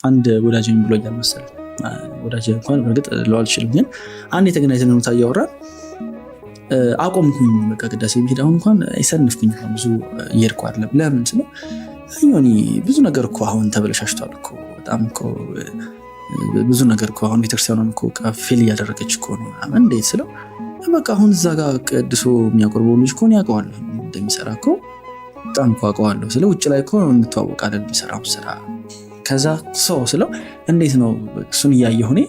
አንድ ወዳጅ ብሎኛል መሰለኝ። ወዳጅ እንኳን በእርግጥ ልለው አልችልም፣ ግን አንድ የተገናኝተን ነው ታያወራን አቆምኩኝ። በቃ ቅዳሴ ብሄድ አሁን እንኳን አይሰንፍኩኝ ብዙ እየሄድኩ አይደለም። ለምን ስለው ዮኒ ብዙ ነገር እኮ አሁን ተበለሻሽቷል እኮ በጣም እኮ ብዙ ነገር እኮ አሁን ቤተክርስቲያኗን እኮ ፌል እያደረገች እኮ ነው ምናምን። እንዴት ስለው በቃ አሁን እዛ ጋር ቀድሶ የሚያቆርበው ልጅ እኮ ያውቀዋለሁ እንደሚሰራ እኮ በጣም እኮ አውቀዋለሁ። ስለ ውጭ ላይ እኮ እንተዋወቃለን የሚሰራው ስራ። ከዛ ሰው ስለው እንዴት ነው እሱን እያየሁ እኔ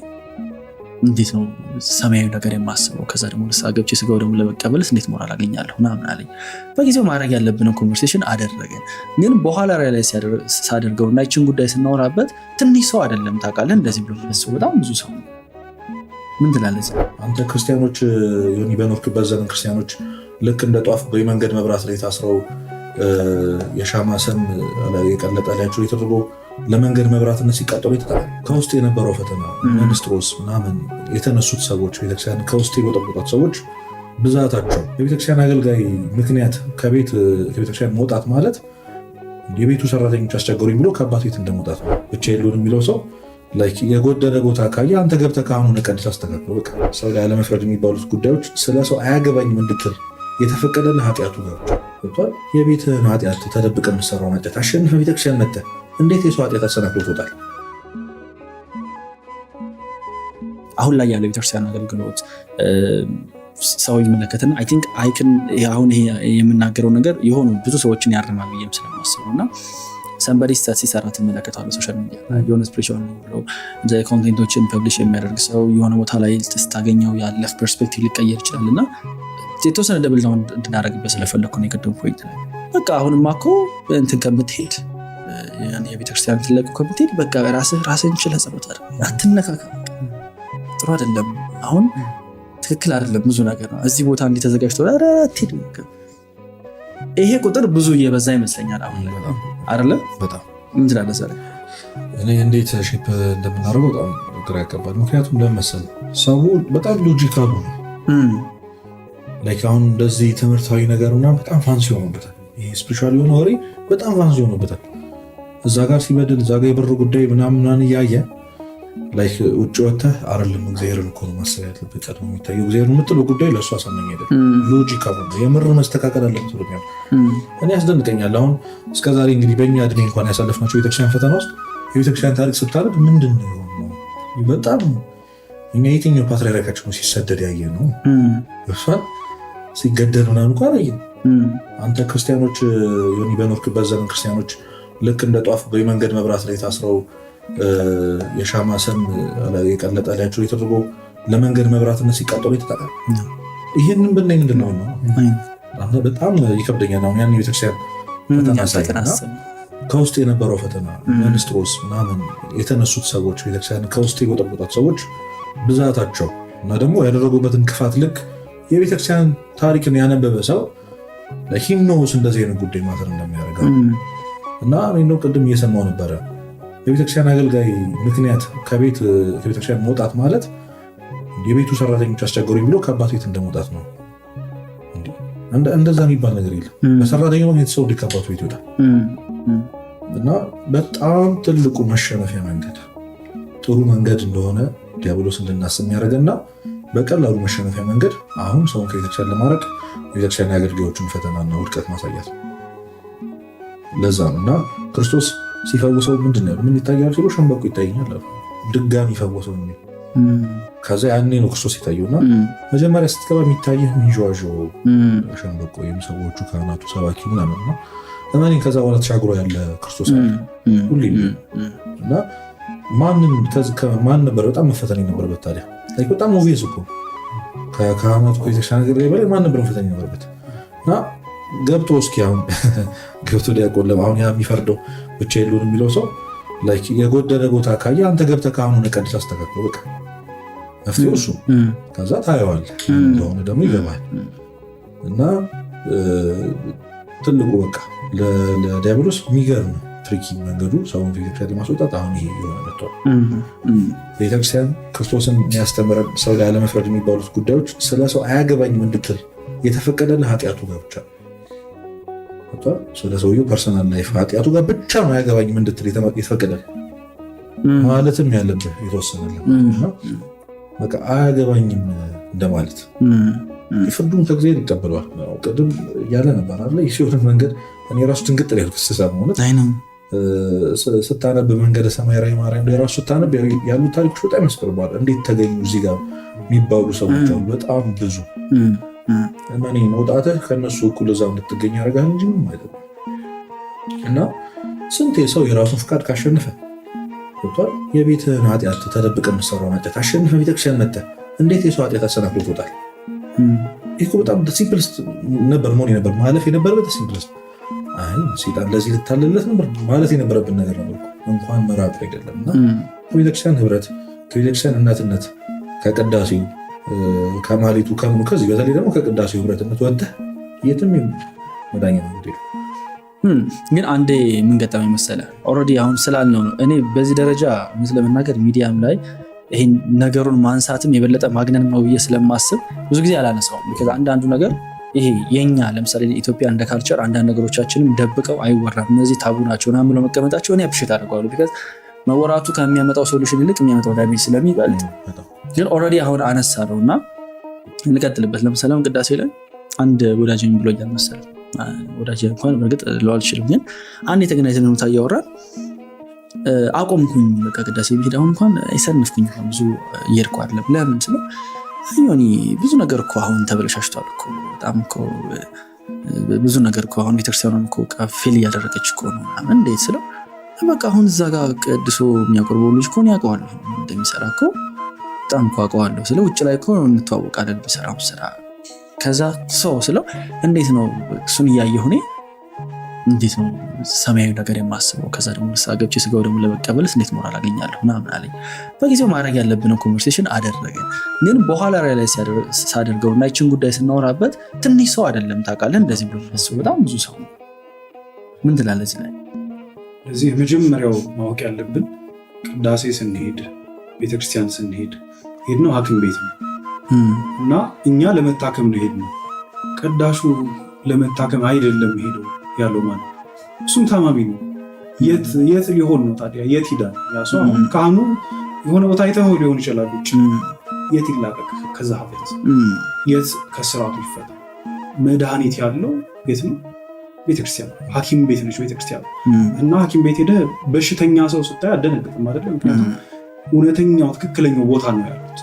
እንዴት ነው ሰማያዊ ነገር የማስበው? ከዛ ደግሞ ልሳ ገብቼ ስጋው ደግሞ ለመቀበልስ እንዴት ሞራል አገኛለሁ ምናምን አለኝ። በጊዜው ማድረግ ያለብንን ኮንቨርሴሽን አደረገን። ግን በኋላ ላይ ሳደርገው እና ይችን ጉዳይ ስናወራበት ትንሽ ሰው አይደለም ታውቃለህ፣ እንደዚህ ብሎ የሚያስበው በጣም ብዙ ሰው። ምን ትላለህ አንተ? ክርስቲያኖች ዮኒ በኖርክበት ዘመን ክርስቲያኖች ልክ እንደ ጧፍ በመንገድ መብራት ላይ ታስረው የሻማ ሰም የቀለጠ ላያቸው የተደረገ ለመንገድ መብራትነት ሲቃጠሉ ይተጣል። ከውስጥ የነበረው ፈተና መንስትሮስ ምናምን የተነሱት ሰዎች ቤተክርስቲያን ከውስጥ የወጠቡጣት ሰዎች ብዛታቸው የቤተክርስቲያን አገልጋይ ምክንያት ከቤተክርስቲያን መውጣት ማለት የቤቱ ሰራተኞች አስቸገሩኝ ብሎ ከአባት ቤት እንደመውጣት ነው። ብቻ የሉን የሚለው ሰው የጎደለ ቦታ ካየ አንተ ገብተህ ካሁኑ ቀድስ አስተካክለው። በቃ ሰው ላይ አለመፍረድ የሚባሉት ጉዳዮች ስለ ሰው አያገባኝም እንድትል የተፈቀደልህ ኃጢአቱ ገብቷል። የቤትህን ኃጢአት ተደብቀ የምትሰራውን ኃጢአት አሸንፈህ ቤተክርስቲያን መጥተህ እንዴት የሰው ኃጢአት አሰናክሎታል? አሁን ላይ ያለ ቤተክርስቲያን አገልግሎት ሰው ይመለከትና አይ ቲንክ አሁን ይሄ የምናገረው ነገር የሆኑ ብዙ ሰዎችን ያርማል ብዬም ስለማስበው እና ሰንበዲ ስታት ሲሰራ ትመለከተዋለህ። ሶሻል ሚዲያ የሆነ ስፕሪቹዋል ነው ብሎ ኮንቴንቶችን ፐብሊሽ የሚያደርግ ሰው የሆነ ቦታ ላይ ስታገኘው ያለፍ ፐርስፔክቲቭ ሊቀየር ይችላል እና የተወሰነ ደብል ነው እንድናደርግበት ስለፈለግኩ ነው የቀደሙ ፖይንት ላይ በቃ አሁንማ እኮ እንትን ከምትሄድ የቤተክርስቲያን ትለቁ ከምትሄድ በቃ ራስህን ችለህ ጸሎት አድርግ፣ አትነካካ። ጥሩ አይደለም፣ አሁን ትክክል አይደለም። ብዙ ነገር ነው እዚህ ቦታ እንዲህ ተዘጋጅቶ አትሄድ። ይሄ ቁጥር ብዙ እየበዛ ይመስለኛል አሁን አይደለም? በጣም ምን ትላለህ ዛሬ? እኔ እንዴት ሼፕ እንደምናደርገው በጣም ግራ ያጋባል። ምክንያቱም ለመሰል ሰው በጣም ሎጂካል ነው። አሁን እንደዚህ ትምህርታዊ ነገር ምናምን በጣም ፋንሲ ሆኖበታል። ይሄ ስፒሪቹዋል የሆነ ወሬ በጣም ፋንሲ ሆኖበታል። እዛ ጋር ሲበድል እዛ ጋር የብር ጉዳይ ምናምን እያየ ውጭ ወጥተህ አይደለም እግዚአብሔርን እኮ ነው ማሰብ ያለብህ። ቀድሞ የሚታየው እግዚአብሔርን የምትለው ጉዳይ ለእሱ አሳማኝ አይደለም። ሎጂካል ነው። የምር መስተካከል አለበት ብሎኛል። እኔ ያስደንቀኛል። አሁን እስከዛሬ እንግዲህ በእኛ እድሜ እንኳን ያሳለፍናቸው ቤተክርስቲያን ፈተና ውስጥ የቤተክርስቲያን ታሪክ ስታነብ ምንድን ነው በጣም እኛ የትኛው ፓትርያርካችን ሲሰደድ ያየ ነው? እሷን ሲገደል ምናምን እንኳን አየ። አንተ ክርስቲያኖች ዮኒ በኖርክበት ዘመን ክርስቲያኖች ልክ እንደ ጧፍ በመንገድ መብራት ላይ ታስረው የሻማ ሰም የቀለጠ ላያቸው የተደረገ ለመንገድ መብራትነት ሲቃጠሉ ይተጣል። ይህንን ብናይ ምንድን ነው በጣም ይከብደኛል። አሁን ያን ቤተክርስቲያን ፈተና ከውስጥ የነበረው ፈተና መንስትሮስ ምናምን የተነሱት ሰዎች ቤተክርስቲያን ከውስጥ የወጠቡጣት ሰዎች ብዛታቸው እና ደግሞ ያደረጉበትን ክፋት ልክ የቤተክርስቲያን ታሪክን ያነበበ ሰው ሂኖስ እንደዚህ አይነት ጉዳይ ማተር እንደሚያደርገው እና ነው ቅድም እየሰማው ነበረ። የቤተክርስቲያን አገልጋይ ምክንያት ከቤተክርስቲያን መውጣት ማለት የቤቱ ሰራተኞች አስቸገሩኝ ብሎ ከአባት ቤት እንደመውጣት ነው። እንደዛ የሚባል ነገር የለም። በሰራተኛ ምክንያት ሰው ከአባቱ ቤት ይወጣል እና በጣም ትልቁ መሸነፊያ መንገድ ጥሩ መንገድ እንደሆነ ዲያብሎስ እንድናስብ የሚያደርገና በቀላሉ መሸነፊያ መንገድ አሁን ሰውን ከቤተክርስቲያን ለማድረግ የቤተክርስቲያን አገልጋዮችን ፈተናና ውድቀት ማሳያት። ለዛ ነው እና ክርስቶስ ሲፈውሰው ምንድን ነው ምን ይታያል ሲሉ ሸንበቆ ይታየኛል አሉ። ድጋሚ ፈወሰው ነው። ከዛ ያኔ ነው ክርስቶስ ይታየውና መጀመሪያ ስትገባ የሚታየህ ሚንጆዋዦ ሸንበቆ ወይም ሰዎቹ ካህናቱ ሰባኪ ምናምን ነው እና ከዛ በኋላ ተሻግሮ ያለ ክርስቶስ ሁሌ እና ማን ነበር በጣም መፈተን የነበረበት ታዲያ? በጣም ኦብቪየስ እኮ ከካህናቱ ከቤተክርስቲያን ነገር በላይ ማን ነበር መፈተን የነበረበት? እና ገብቶ እስኪ አሁን ገብቶ ሊያቆን አሁን ያ የሚፈርደው ብቻ የሉን የሚለው ሰው የጎደለ ቦታ ካየ አንተ ገብተህ ካሁኑ ቀድስ አስተካክለው። በቃ መፍትሄው እሱ። ከዛ ታየዋለህ እንደሆነ ደግሞ ይገባል። እና ትልቁ በቃ ለዲያብሎስ የሚገርም ትሪኪ መንገዱ ሰውን ቤተክርስቲያን ለማስወጣት አሁን ይሄ የሆነ መጥቷል። ቤተክርስቲያን ክርስቶስን የሚያስተምረን ሰው ላይ አለመፍረድ የሚባሉት ጉዳዮች ስለ ሰው አያገባኝም እንድትል የተፈቀደልህ ኃጢአቱ ጋር ብቻ ስለ ሰውየው ፐርሰናል ላይፍ ኃጢአቱ ጋር ብቻ ነው አያገባኝም እንድትል የተፈቀደልህ ማለትም ያለብህ የተወሰነ በቃ አያገባኝም እንደማለት ፍርዱን ከእግዚአብሔር ይቀበለዋል። ቅድም እያለ ነበር አለ የሲሆን መንገድ እኔ ራሱ ድንግጥ ላይ ስሰማ ማለት ስታነብ መንገደ ሰማይ ራዕይ ማርያም ላይ ራሱ ስታነብ ያሉት ታሪኮች በጣም ያስቀርባል። እንዴት ተገኙ እዚህ ጋር የሚባሉ ሰዎች አሉ በጣም ብዙ እና እኔ መውጣትህ ከእነሱ እኩል እዛው እንድትገኝ ያደርጋል እንጂ ምንም አይደለም። እና ስንቴ ሰው የራሱን ፍቃድ ካሸነፈ የቤትህን ኃጢአት ተደብቀህ የምትሰራውን ኃጢአት አሸንፈህ ቤተክርስቲያን መጥተህ እንዴት የሰው ኃጢአት አሰናክሎ ትወጣል? ይህ በጣም ሲምፕልስት ነበር መሆን ነበር ማለፍ የነበረበት ሲምፕልስት። አይ ሴጣን ለዚህ ልታለለት ነበር ማለት የነበረብን ነገር ነበር እንኳን መራቅ አይደለም። እና ከቤተክርስቲያን ህብረት፣ ከቤተክርስቲያን እናትነት፣ ከቅዳሴው ከማሌቱ ከምኑ ከዚህ በተለይ ደግሞ ከቅዳሴው ህብረትነት ወጥተህ የትም መዳኛ ነው። ግን አንዴ ምን ገጠመኝ መሰለህ? ኦልሬዲ አሁን ስላልነው ነው እኔ በዚህ ደረጃ ለመናገር ሚዲያም ላይ ይሄን ነገሩን ማንሳትም የበለጠ ማግነን ነው ብዬ ስለማስብ ብዙ ጊዜ አላነሳውም። ምክንያቱም አንዳንዱ ነገር ይሄ የኛ ለምሳሌ ኢትዮጵያ እንደ ካልቸር አንዳንድ ነገሮቻችንም ደብቀው አይወራም፣ እነዚህ ታቡ ናቸው ምናምን ብለው መቀመጣቸው እኔ አፕሪሼት አደርገዋለሁ። ቢካዝ መወራቱ ከሚያመጣው ሶሉሽን ይልቅ የሚያመጣው ዳሜጅ ስለሚበልጥ ግን ኦልሬዲ አሁን አነሳ ነው እና እንቀጥልበት። ለምሳሌ ቅዳሴ ላይ አንድ ወዳጅ ብሎኛል መሰለኝ፣ ወዳጅ እንኳን በእርግጥ ለው አልችልም፣ ግን አንድ የተገናኘን ሁኔታ እያወራን አቆምኩኝ። በቃ ቅዳሴ ብሄድ አሁን እንኳን አይሰንፍኩኝ ብዙ እየሄድኩ አይደለም። ለምን ስለው ሆኒ ብዙ ነገር እኮ አሁን ተበለሻሽቷል እኮ በጣም እኮ ብዙ ነገር እኮ አሁን ቤተክርስቲያኑን እኮ ፌል እያደረገች እኮ ነው። እንዴት ስለው በቃ አሁን እዛ ጋር ቀድሶ የሚያቆርበው ልጅ እኮ ያውቀዋለሁ እንደሚሰራ እኮ በጣም እኮ አውቀዋለሁ። ስለ ውጭ ላይ እኮ እንተዋወቃለን የሚሰራው ስራ። ከዛ ሰው ስለው እንዴት ነው እሱን እያየሁ እኔ እንዴት ነው ሰማያዊ ነገር የማስበው? ከዛ ደግሞ ንስሐ ገብቼ ስጋው ደግሞ ለመቀበልስ እንዴት ሞራል አገኛለሁ ምናምን አለኝ። በጊዜው ማድረግ ያለብን ኮንቨርሴሽን አደረገ። ግን በኋላ ላይ ሳደርገው እና ይችን ጉዳይ ስናወራበት ትንሽ ሰው አይደለም ታውቃለህ፣ እንደዚህ ብሎ ፈስበው በጣም ብዙ ሰው ነው። ምን ትላለህ እዚህ ላይ? ለዚህ የመጀመሪያው ማወቅ ያለብን ቅዳሴ ስንሄድ ቤተክርስቲያን ስንሄድ ሄድነው ሐኪም ቤት ነው እና እኛ ለመታከም ነው ሄድነው። ቀዳሹ ለመታከም አይደለም ሄደው ያለው ማለት እሱም ታማሚ ነው። የት ሊሆን ነው ታዲያ? የት ሂዳል? ያ ሰው አሁን ካህኑ የሆነ ቦታ አይተኸው ሊሆን ይችላል። ውጭ የት ይላቀቅ? ከዛ ሀብት የት ከስራቱ ይፈታ? መድኃኒት ያለው ቤት ነው ቤተክርስቲያን። ሐኪም ቤት ነች ቤተክርስቲያን። እና ሐኪም ቤት ሄደህ በሽተኛ ሰው ስታይ አደነግጥም አይደለም? ምክንያቱም እውነተኛው ትክክለኛው ቦታ ነው ያሉት።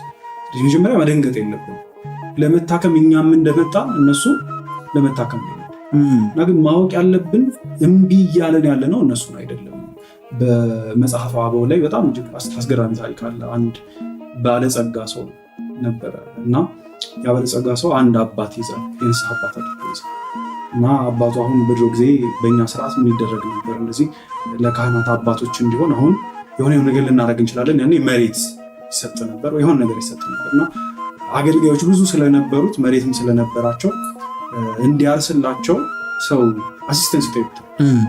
መጀመሪያ መደንገጥ የለብንም። ለመታከም እኛም እንደመጣ እነሱ ለመታከም ነው። እና ግን ማወቅ ያለብን እምቢ እያለን ያለ ነው እነሱን አይደለም። በመጽሐፈ አበው ላይ በጣም እጅግ አስገራሚ ታሪክ አለ። አንድ ባለጸጋ ሰው ነበረ እና ያ ባለጸጋ ሰው አንድ አባት ይዛል፣ የንስሐ አባት አድርጎ ይዛል። እና አባቱ አሁን በድሮ ጊዜ በእኛ ስርዓት ምን ይደረግ ነበር? እንደዚህ ለካህናት አባቶች እንዲሆን አሁን የሆነ ነገር ልናደርግ እንችላለን። ያኔ መሬት ይሰጥ ነበር፣ የሆነ ነገር ይሰጥ ነበር። እና አገልጋዮች ብዙ ስለነበሩት መሬትም ስለነበራቸው እንዲያርስላቸው ሰው አሲስተንስ ይጠይቁታል።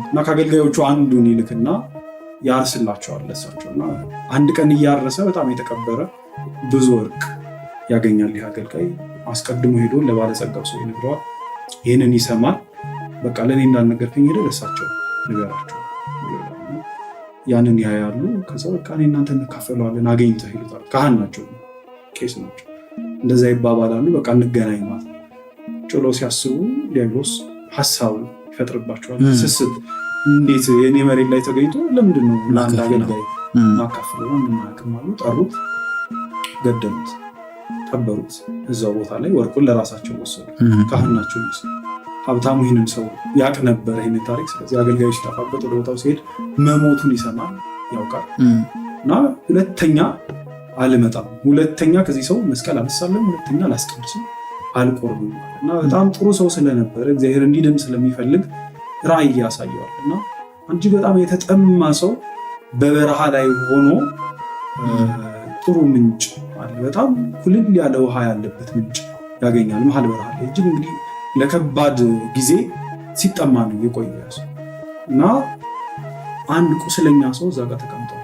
እና ከአገልጋዮቹ አንዱን ይልክና ያርስላቸዋል ለሳቸው። እና አንድ ቀን እያረሰ በጣም የተቀበረ ብዙ ወርቅ ያገኛል። ይህ አገልጋይ አስቀድሞ ሄዶ ለባለጸጋው ሰው ይነግረዋል። ይህንን ይሰማል። በቃ ለእኔ እንዳልነገርከኝ ሄደ ለሳቸው ንገራቸው። ያንን ያያሉ። ከዛ በቃ እኔ እናንተ እንካፈለዋለን አገኝተህ ይሉታል። ካህን ናቸው፣ ቄስ ናቸው። እንደዛ ይባባላሉ። በቃ እንገናኝ ማለት ነው። ጭሎ ሲያስቡ ዲያብሎስ ሀሳብ ይፈጥርባቸዋል። ስስት እንዴት የኔ መሬት ላይ ተገኝቶ ለምንድን ነው ለአንድ አገልጋይ ማካፈለው? ምናቅም አሉ። ጠሩት፣ ገደሉት፣ ቀበሩት። እዛው ቦታ ላይ ወርቁን ለራሳቸው ወሰዱ። ካህን ናቸው። ሀብታሙ ይህንን ሰው ያቅ ነበረ ይህንን ታሪክ። ስለዚህ አገልጋዮች ሲጠፋበት ወደ ቦታው ሲሄድ መሞቱን ይሰማል፣ ያውቃል። እና ሁለተኛ አልመጣም፣ ሁለተኛ ከዚህ ሰው መስቀል አልሳለም፣ ሁለተኛ አላስቀድስም፣ አልቆርብም። እና በጣም ጥሩ ሰው ስለነበረ እግዚአብሔር እንዲድን ስለሚፈልግ ራእይ ያሳየዋል። እና እጅግ በጣም የተጠማ ሰው በበረሃ ላይ ሆኖ ጥሩ ምንጭ አለ፣ በጣም ኩልል ያለ ውሃ ያለበት ምንጭ ያገኛል መሀል በረሃ ላይ። እጅግ እንግዲህ ለከባድ ጊዜ ሲጠማ ነው የቆየ ሰው። እና አንድ ቁስለኛ ሰው እዛ ጋር ተቀምጧል።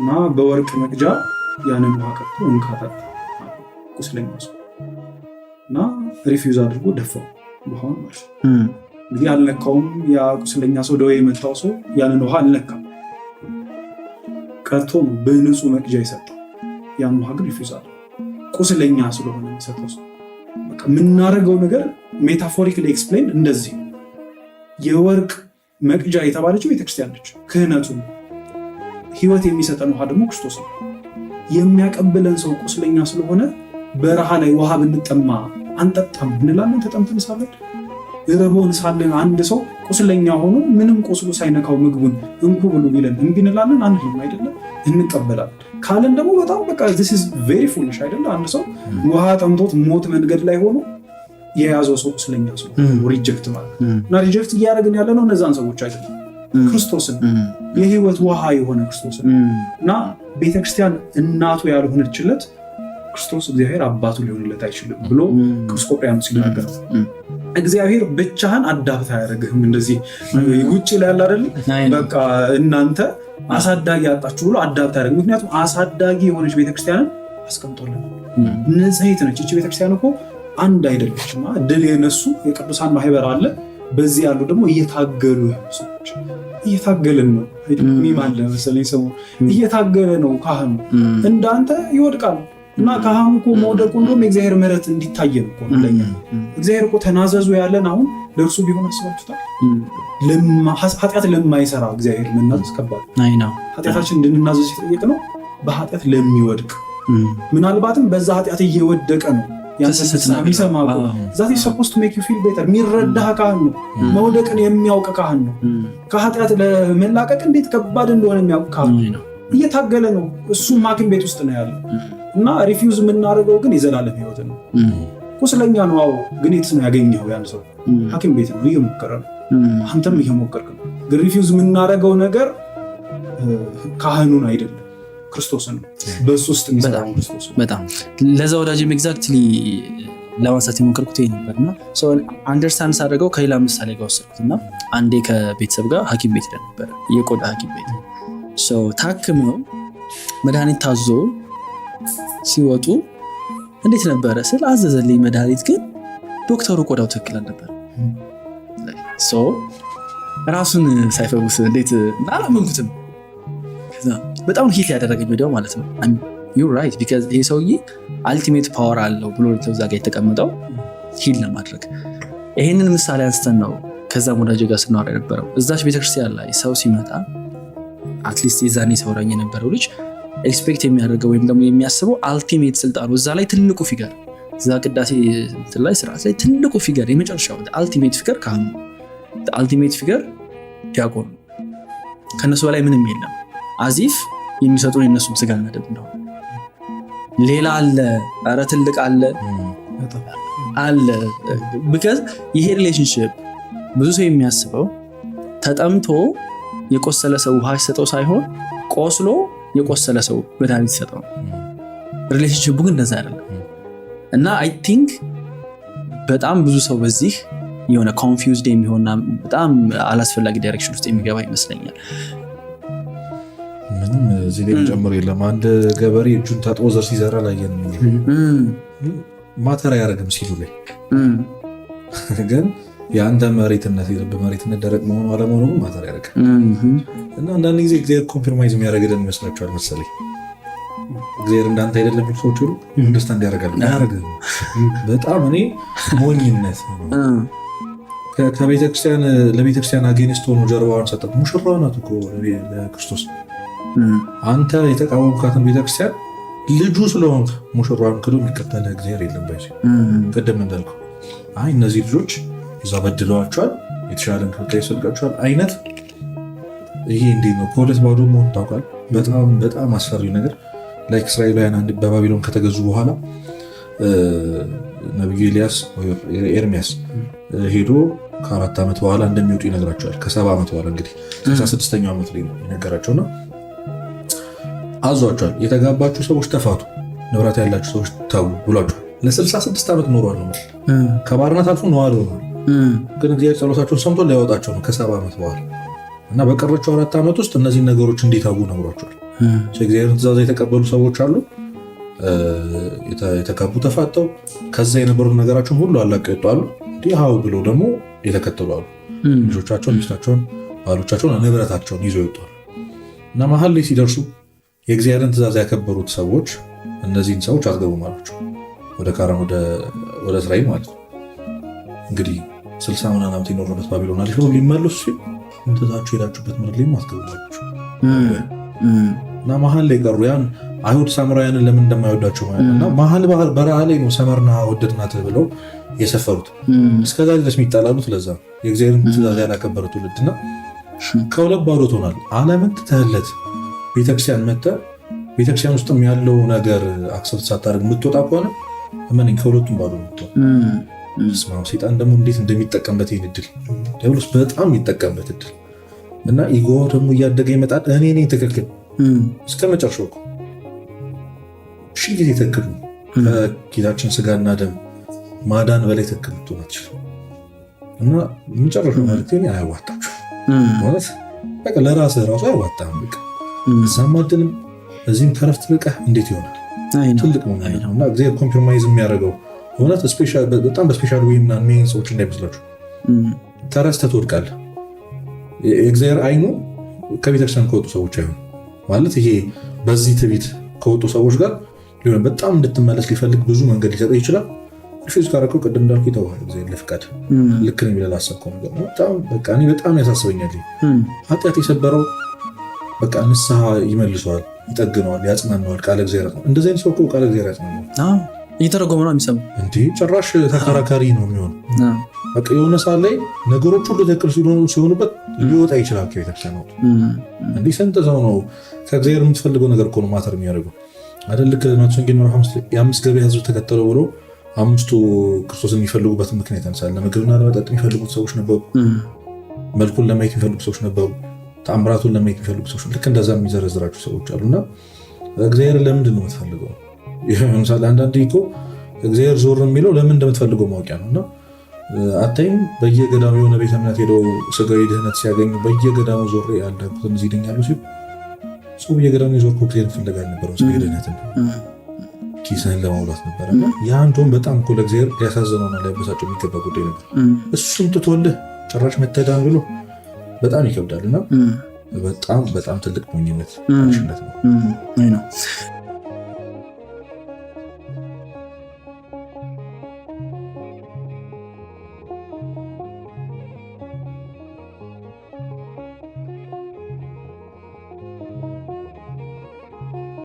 እና በወርቅ መቅጃ ያንን ውሃ ቀጥቶ እንካተት ቁስለኛ ሰው እና ሪፊውዝ አድርጎ ደፋው ውሃውን ማለት ነው። እንግዲህ አልነካውም። ያ ቁስለኛ ሰው ደዌ የመታው ሰው ያንን ውሃ አልነካም። ቀርቶ ነው በንጹህ መቅጃ የሰጠው። ያን ውሃ ግን ሪፊውዝ አለ። ቁስለኛ ስለሆነ የሚሰጠው ሰው በቃ የምናደርገው ነገር ሜታፎሪካሊ ኤክስፕሌን እንደዚህ የወርቅ መቅጃ የተባለችው ቤተክርስቲያን ነች። ክህነቱ ህይወት የሚሰጠን ውሃ ደግሞ ክርስቶስ ነው። የሚያቀብለን ሰው ቁስለኛ ስለሆነ በረሃ ላይ ውሃ ብንጠማ አንጠጣም እንላለን። ተጠምተን ሳለን ረቦን ሳለን አንድ ሰው ቁስለኛ ሆኖ ምንም ቁስሉ ሳይነካው ምግቡን እንኩ ብሎ ቢለን እምቢ እንላለን? አንልም አይደለም፣ እንቀበላለን። ካለን ደግሞ በጣም በቃ this is very foolish አይደለ? አንድ ሰው ውሃ ጠምቶት ሞት መንገድ ላይ ሆኖ የያዘው ሰው ቁስለኛ ሰው ሪጀክት ማለት እና ሪጀክት እያደረግን ያለ ነው እነዛን ሰዎች አይደለም፣ ክርስቶስን የህይወት ውሃ የሆነ ክርስቶስን እና ቤተክርስቲያን እናቱ ያልሆነችለት ክርስቶስ እግዚአብሔር አባቱ ሊሆንለት አይችልም ብሎ ቅዱስ ቆጵርያኖስ ሲናገር እግዚአብሔር ብቻህን አዳፕት አያደርግህም። እንደዚህ ውጭ ላይ ያለ አይደል በቃ እናንተ አሳዳጊ አጣችሁ ብሎ አዳፕት አያደርግም። ምክንያቱም አሳዳጊ የሆነች ቤተክርስቲያንን አስቀምጦልን ንጽሕት ነች። እቺ ቤተክርስቲያን እኮ አንድ አይደለችም። ድል የነሱ የቅዱሳን ማህበር አለ። በዚህ ያሉ ደግሞ እየታገሉ ያሉ ሰዎች እየታገልን ነው። ሚም አለ መሰለኝ ሰው እየታገለ ነው። ካህኑ እንዳንተ ይወድቃል እና ካህኑ እኮ መውደቁ እንደውም የእግዚአብሔር ምሕረት እንዲታይ ነው እኮ ለኛ። እግዚአብሔር እኮ ተናዘዙ ያለን አሁን ለእርሱ ቢሆን አስባችሁታል? ኃጢአት ለማይሰራ እግዚአብሔር መናዘዝ ከባድ ነው። ኃጢአታችን እንድንናዘዝ የጠየቅነው በኃጢአት ለሚወድቅ ምናልባትም በዛ ኃጢአት እየወደቀ ነው የሚሰማ ዛት ሰፖስት ቱ ሜክ ዩ ፊል ቤተር የሚረዳህ ካህን ነው። መውደቅን የሚያውቅ ካህን ነው። ከኃጢአት ለመላቀቅ እንዴት ከባድ እንደሆነ የሚያውቅ ካህን ነው። እየታገለ ነው። እሱም ሐኪም ቤት ውስጥ ነው ያለው እና ሪፊውዝ የምናደርገው ግን የዘላለም ህይወት ነው። ቁስለኛ ነው። አዎ፣ ግን የት ነው ያገኘው? ያን ሰው ሐኪም ቤት ነው፣ እየሞከረ ነው። አንተም እየሞከርክ ነው። ግን ሪፊውዝ የምናደርገው ነገር ካህኑን አይደለም ክርስቶስን ነው። በሱ ውስጥ የሚሰራው ክርስቶስ ነው። በጣም ለዛ ወዳጅም ኤግዛክትሊ ለማንሳት የሞከርኩት ይሄ ነበርና ሰው አንደርስታንድ ሳደርገው ከሌላ ምሳሌ ጋር ወሰድኩትና አንዴ ከቤተሰብ ጋር ሐኪም ቤት ነበረ፣ የቆዳ ሐኪም ቤት ሰው ታክመው መድኃኒት ታዞ ሲወጡ እንዴት ነበረ ስል አዘዘልኝ መድኃኒት፣ ግን ዶክተሩ ቆዳው ትክክል አልነበረ። ሰው ራሱን ሳይፈውስ እንዴት አላመንኩትም። በጣም ሂት ያደረገኝ ወዲያው ማለት ነው። ዩ ራይት ቢካዝ ይሄ ሰውዬ አልቲሜት ፓወር አለው ብሎ ተዛ ጋር የተቀመጠው ሂል ለማድረግ። ይሄንን ምሳሌ አንስተን ነው ከዛም ወዳጅ ጋር ስናወራ የነበረው። እዛች ቤተክርስቲያን ላይ ሰው ሲመጣ አትሊስት የዛኔ ሰውራኝ የነበረው ልጅ ኤክስፔክት የሚያደርገው ወይም ደግሞ የሚያስበው አልቲሜት ስልጣኑ እዛ ላይ ትልቁ ፊገር፣ እዛ ቅዳሴ ላይ ስርዓት ላይ ትልቁ ፊገር፣ የመጨረሻው አልቲሜት ፊገር ካህኑ፣ አልቲሜት ፊገር ዲያቆኑ፣ ከነሱ በላይ ምንም የለም። አዚፍ የሚሰጡን የነሱም ስጋ መደብ ነው። ሌላ አለ፣ ኧረ ትልቅ አለ አለ። ቢካዝ ይሄ ሪሌሽንሽፕ ብዙ ሰው የሚያስበው ተጠምቶ የቆሰለ ሰው ውሃ ሲሰጠው ሳይሆን ቆስሎ የቆሰለ ሰው መድኃኒት ሲሰጠው ነው። ሪሌሽንሽፑ ግን እንደዛ አይደለም። እና አይ ቲንክ በጣም ብዙ ሰው በዚህ የሆነ ኮንፊውዝድ የሚሆንና በጣም አላስፈላጊ ዳይሬክሽን ውስጥ የሚገባ ይመስለኛል። ምንም እዚህ ላይ ጨምሮ የለም። አንድ ገበሬ እጁን ታጥቦ ዘር ሲዘራ ላየን ማተር አያደርግም ሲሉ ላይ ግን የአንተ መሬትነት የልብ መሬትነት ደረቅ መሆኑ አለመሆኑ ማተር ያደርጋል። እና አንዳንድ ጊዜ እግዚአብሔር ኮምፕሮማይዝ የሚያደርግልን ይመስላችኋል መሰለኝ። እግዚአብሔር እንዳንተ አይደለም ሰዎች ሁሉ አንደርስታንድ ያደርጋል። አያደርግም። በጣም እኔ ሞኝነት ከቤተክርስቲያን ለቤተክርስቲያን አጌንስት ሆኖ ጀርባዋን ሰጠ። ሙሽራዋ ናት እኮ ለክርስቶስ። አንተ የተቃወምካትን ቤተክርስቲያን ልጁ ስለሆንክ ሙሽራዋን ክዶ የሚከተልህ እግዚአብሔር የለም። ባይዚ ቅድም እንዳልከው አይ እነዚህ ልጆች እዛ በድለዋቸዋል፣ የተሻለ እንክብካቤ ይሰጣቸዋል አይነት ይሄ እንዴት ነው ከሁለት ባዶ መሆን ታውቃል። በጣም በጣም አስፈሪ ነገር ላይክ እስራኤላውያን አንድ በባቢሎን ከተገዙ በኋላ ነብዩ ኤልያስ ወይ ኤርሚያስ ሄዶ ከ4 ዓመት በኋላ እንደሚወጡ ይነግራቸዋል። ከ70 ዓመት በኋላ እንግዲህ 66ኛው ዓመት ላይ ነው የነገራቸውና አዟቸዋል። የተጋባችሁ ሰዎች ተፋቱ፣ ንብረት ያላችሁ ሰዎች ተው ብሏቸዋል። ለ66 ዓመት ኖሯል ነው ከባርነት አልፎ ነዋሪ ሆኗል። ግን እግዚአብሔር ጸሎታቸውን ሰምቶ ሊያወጣቸው ነው ከ70 ዓመት በኋላ እና በቀረችው 4 ዓመት ውስጥ እነዚህን ነገሮች እንዲታጉ ነግሯቸዋል። እግዚአብሔርን ትእዛዝ የተቀበሉ ሰዎች አሉ፣ የተጋቡ ተፋተው ከዛ የነበሩት ነገራቸውን ሁሉ አላቀው ይወጣሉ። እንዲህ ብለው ደግሞ የተከተሉ አሉ። ልጆቻቸውን፣ ሚስታቸውን፣ ባሎቻቸውን፣ ንብረታቸውን ይዘው ይወጣሉ እና መሀል ላይ ሲደርሱ የእግዚአብሔርን ትእዛዝ ያከበሩት ሰዎች እነዚህን ሰዎች አትገቡም አሏቸው። ወደ ካራን ወደ እስራኤል ማለት ነው። እንግዲህ 60 ምናምን ዓመት የኖሩበት ባቢሎን አለች ብሎ ሊመለሱ ሲል እንትታችሁ ሄዳችሁበት ምድር ላይ አትገቡላችሁ እና መሀል ላይ ቀሩ። ያን አይሁድ ሳምራውያንን ለምን እንደማይወዳቸው ማለት እና መሀል በረሃ ላይ ነው ሰመርና ወደድናት ብለው የሰፈሩት። እስከዛ ድረስ የሚጣላሉት ለዛ የእግዚአብሔርን ትእዛዝ ያላከበረ ትውልድና ከሁለት ባዶ ትሆናል። ዓለምን ትተህለት ቤተክርስቲያን መጥተህ ቤተክርስቲያን ውስጥም ያለው ነገር አክሰፕት ሳታደርግ የምትወጣ ከሆነ እመነኝ ከሁለቱም ባዶ የምትሆን። ሴጣን ደግሞ እንዴት እንደሚጠቀምበት ይህን እድል ዲያብሎስ በጣም የሚጠቀምበት እድል እና ኢጎ ደግሞ እያደገ ይመጣል። እኔ ነኝ ትክክል እስከ መጨረሻው እኮ ሺህ ጊዜ ትክክል ነው። ከጌታችን ስጋና ደም ማዳን በላይ ትክክል ልትሆን አትችልም። እና መጨረሻው ማለት አያዋጣችሁ ማለት በቃ ለራስህ ራሱ አያዋጣም። በቃ እዛም አድንም እዚህም ከረፍት ርቀህ እንዴት ይሆናል? ትልቅ ነው እና እግዚአብሔር ኮምፕሮማይዝ የሚያደርገው እውነት በጣም በስፔሻል ወይ ምናምን ሜን ሰዎች እንዳይመስላችሁ ተረስተህ ትወድቃለህ። የእግዚአብሔር አይኑ ከቤተክርስቲያን ከወጡ ሰዎች አይሆን ማለት ይሄ በዚህ ትቢት ከወጡ ሰዎች ጋር ሊሆን በጣም እንድትመለስ ሊፈልግ ብዙ መንገድ ሊሰጥህ ይችላል። ሪፊውዝ ካረከው ቅድም እንዳልኩ ይተዋል። እግዚአብሔር ለፍቃድ ልክ ነው ብለህ ላሰብከው ነገር በጣም እኔ በጣም ያሳስበኛል። ኃጢአት የሰበረው በቃ ንስሐ ይመልሰዋል፣ ይጠግነዋል፣ ያጽናነዋል። ቃለ እግዚአብሔር ነው። እንደዚህ አይነት ሰው እኮ ቃለ እግዚአብሔር ያጽናነዋል። እየተረጎመ ነው የሚሰማው እንዴ? ጭራሽ ተከራካሪ ነው የሚሆነው። በቃ የሆነ ሰዓት ላይ ነገሮች ሁሉ ትክክል ሲሆኑበት ሊወጣ ይችላል ከቤተክርስቲያን ነው። እንዴ ስንት ሰው ነው ከእግዚአብሔር የምትፈልገው ነገር እኮ ነው ማተር የሚያደርገው አይደል? ልክ ማቴዎስ ወንጌል ምዕራፍ 5 የአምስት ገበያ ሕዝብ ተከተለው ብሎ አምስቱ ክርስቶስን የሚፈልጉበትን ምክንያት ያነሳል። ለምግብና ለመጠጥ የሚፈልጉት ሰዎች ነበሩ። መልኩን ለማየት የሚፈልጉ ሰዎች ነበሩ። ተአምራቱን ለማየት የሚፈልጉ ሰዎች ልክ እንደዛ የሚዘረዝራቸው ሰዎች አሉና እግዚአብሔር ለምንድን ነው የምትፈልገው? ለምሳሌ አንዳንድ እኮ እግዚአብሔር ዞር የሚለው ለምን እንደምትፈልገው ማወቂያ ነው። እና አታይም በየገዳሙ የሆነ ቤተ እምነት ሄደው ስጋዊ ድህነት ሲያገኙ በየገዳሙ ዞር ያልዳኩትን እዚህ ይደኛሉ ሲሉ ሰው በየገዳሙ የዞር እግዚአብሔር ፍለጋ አልነበረም። ስጋዊ ድህነትን ኪስህን ለማውላት ነበረ። ያ እንደውም በጣም እኮ ለእግዚአብሔር ሊያሳዝነውና ሊያበሳጨው የሚገባ ጉዳይ ነበር። እሱም ትቶልህ ጭራሽ መተዳን ብሎ በጣም ይከብዳል። እና በጣም ትልቅ ሞኝነት ነው።